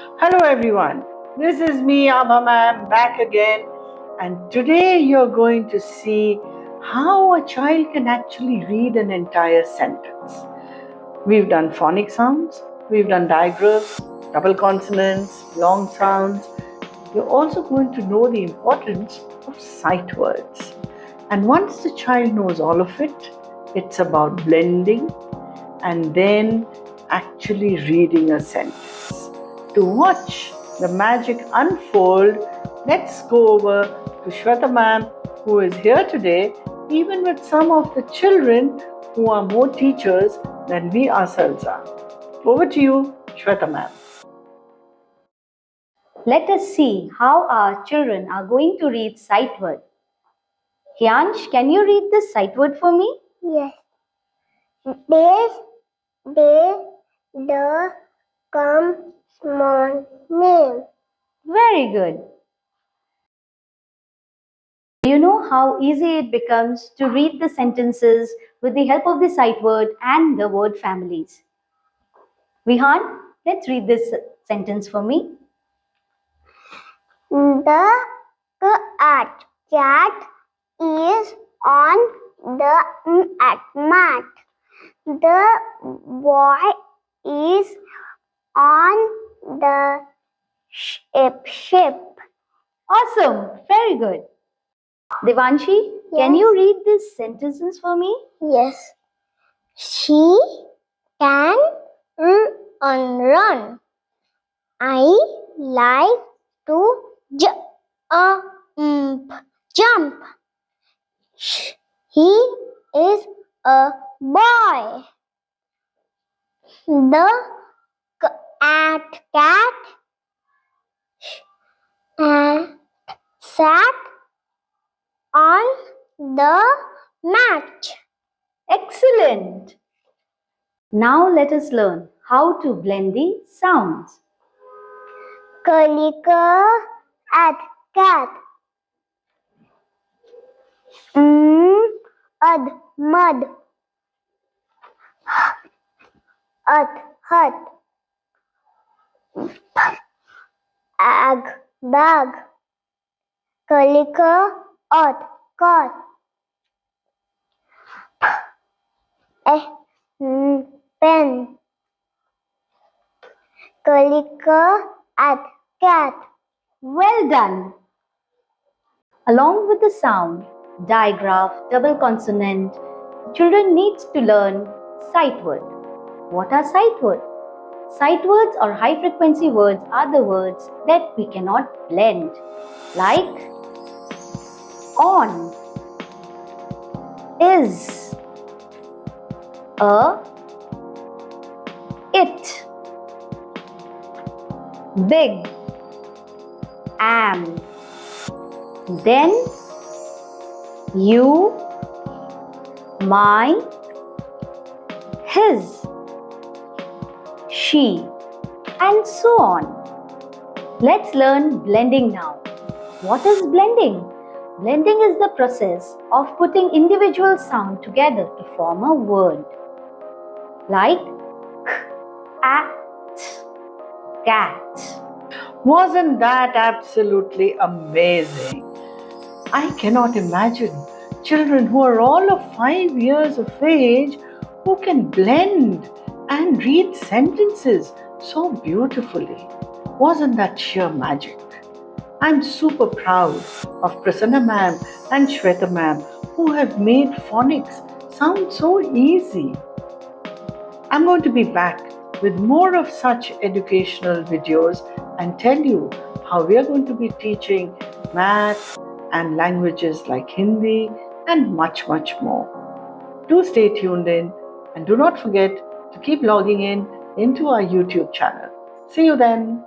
Hello everyone, this is me Abha ma'am back again, and today you're going to see how a child can actually read an entire sentence. We've done phonic sounds, we've done digraphs, double consonants, long sounds. You're also going to know the importance of sight words. And once the child knows all of it, it's about blending and then actually reading a sentence. To watch the magic unfold, let's go over to Shweta ma'am, who is here today, even with some of the children who are more teachers than we ourselves are. Over to you, Shweta ma'am. Let us see how our children are going to read sight word. Hyansh, can you read the sight word for me? Yes. The come small name. Very good. Do you know how easy it becomes to read the sentences with the help of the sight word and the word families? Vihan, let's read this sentence for me. The cat is on the mat. The boy is on the ship. Awesome. Very good. Devanshi, can you read these sentences for me? Yes. She can run. I like to jump. He is a boy. The cat sat on the mat. Excellent. Now let us learn how to blend the sounds. Kalika at cat. Mud. Hut. Bag. Kalika cat. Pen. Kalika at cat. Well done. Along with the sound, digraph, double consonant, children needs to learn sight word. What are sight words? Sight words or high frequency words are the words that we cannot blend, like on, is, a, it, big, am, then, you, my, his, she, and so on. Let's learn blending now. What is blending? Blending is the process of putting individual sound together to form a word. Like cat. Wasn't that absolutely amazing? I cannot imagine children who are all of 5 years of age who can blend and read sentences so beautifully. Wasn't that sheer magic? I'm super proud of Prasanna ma'am and Shweta ma'am who have made phonics sound so easy. I'm going to be back with more of such educational videos and tell you how we are going to be teaching math and languages like Hindi and much more. Do stay tuned in and do not forget to keep logging in into our YouTube channel. See you then.